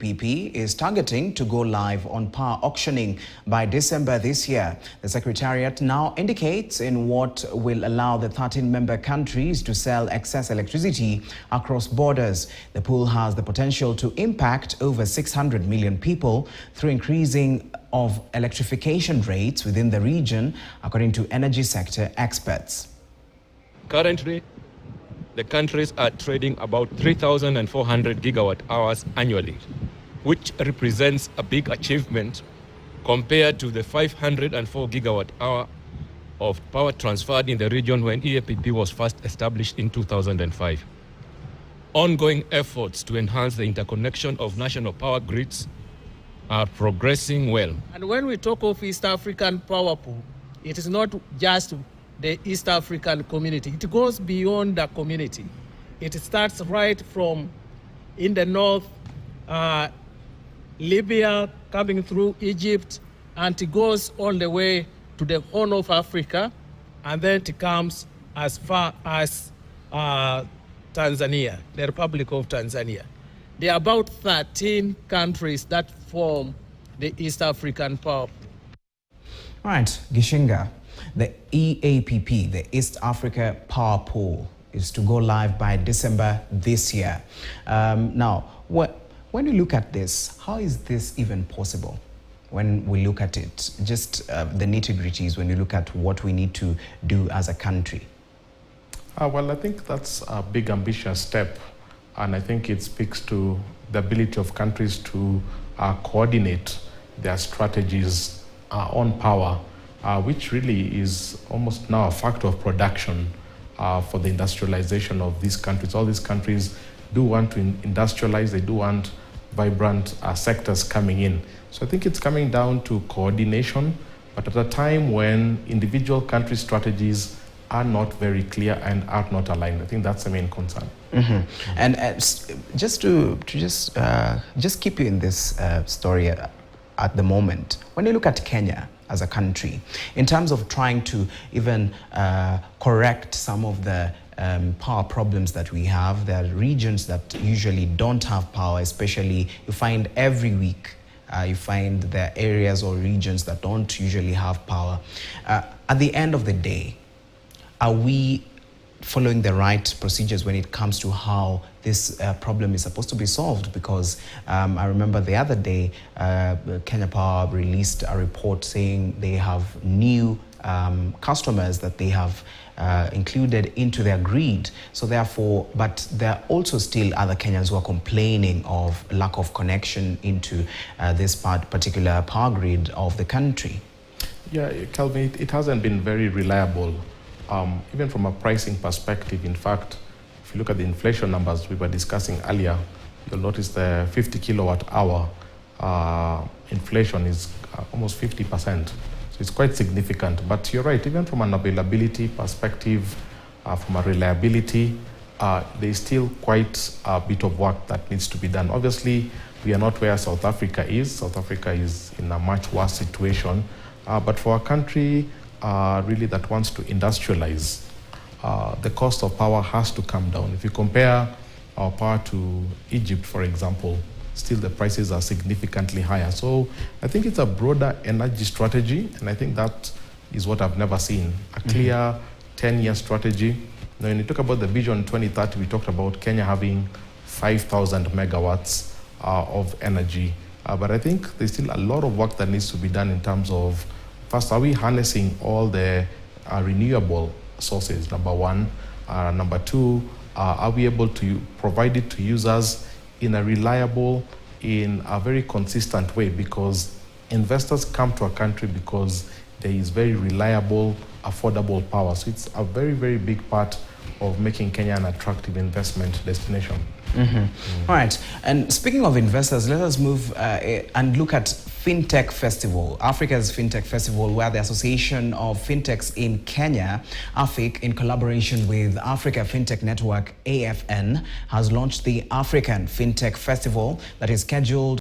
PP is targeting to go live on power auctioning by December this year. The Secretariat now indicates in what will allow the 13-member countries to sell excess electricity across borders. The pool has the potential to impact over 600 million people through increasing of electrification rates within the region, according to energy sector experts. Currently, the countries are trading about 3,400 gigawatt hours annually, which represents a big achievement compared to the 504 gigawatt hour of power transferred in the region when EAPP was first established in 2005. Ongoing efforts to enhance the interconnection of national power grids are progressing well. And when we talk of East African power pool, it is not just the East African community. It goes beyond the community. It starts right from in the north, Libya, coming through Egypt, and it goes all the way to the Horn of Africa, and then it comes as far as Tanzania, the Republic of Tanzania. There are about 13 countries that form the East African power pool. All right, Gishinga, the EAPP, the East Africa Power Pool, is to go live by December this year. Now, when you look at this, how is this even possible? When we look at it, just the nitty-gritties, when you look at what we need to do as a country. Well, I think that's a big ambitious step, and I think it speaks to the ability of countries to coordinate their strategies on power, which really is almost now a factor of production for the industrialization of these countries. All these countries do want to industrialize, they do want vibrant sectors coming in. So I think it's coming down to coordination, but at a time when individual country strategies are not very clear and are not aligned. I think that's the main concern. Mm-hmm. And just just keep you in this story at the moment, when you look at Kenya as a country, in terms of trying to even correct some of the power problems that we have, there are regions that usually don't have power, especially you find every week, you find there are areas or regions that don't usually have power. At the end of the day, are we following the right procedures when it comes to how this problem is supposed to be solved? Because I remember the other day, Kenya Power released a report saying they have new customers that they have included into their grid. So therefore, but there are also still other Kenyans who are complaining of lack of connection into this particular power grid of the country. Yeah, Calvin, it hasn't been very reliable. Even from a pricing perspective. In fact, if you look at the inflation numbers we were discussing earlier, you'll notice the 50 kilowatt hour inflation is almost 50%. So it's quite significant. But you're right, even from an availability perspective, from a reliability, there's still quite a bit of work that needs to be done. Obviously, we are not where South Africa is. South Africa is in a much worse situation. But for a country really that wants to industrialize, the cost of power has to come down. If you compare our power to Egypt, for example, still the prices are significantly higher. So I think it's a broader energy strategy, and I think that is what I've never seen, a clear 10-year strategy. Now, when you talk about the Vision 2030, we talked about Kenya having 5,000 megawatts of energy. But I think there's still a lot of work that needs to be done in terms of, first, are we harnessing all the renewable sources, number one? Number two, are we able to provide it to users in a reliable, in a very consistent way? Because investors come to a country because there is very reliable, affordable power. So it's a very, very big part of making Kenya an attractive investment destination. All right, and speaking of investors, let us move and look at FinTech Festival, Africa's FinTech Festival, where the Association of Fintechs in Kenya, AFIC, in collaboration with Africa FinTech Network, AFN, has launched the African FinTech Festival that is scheduled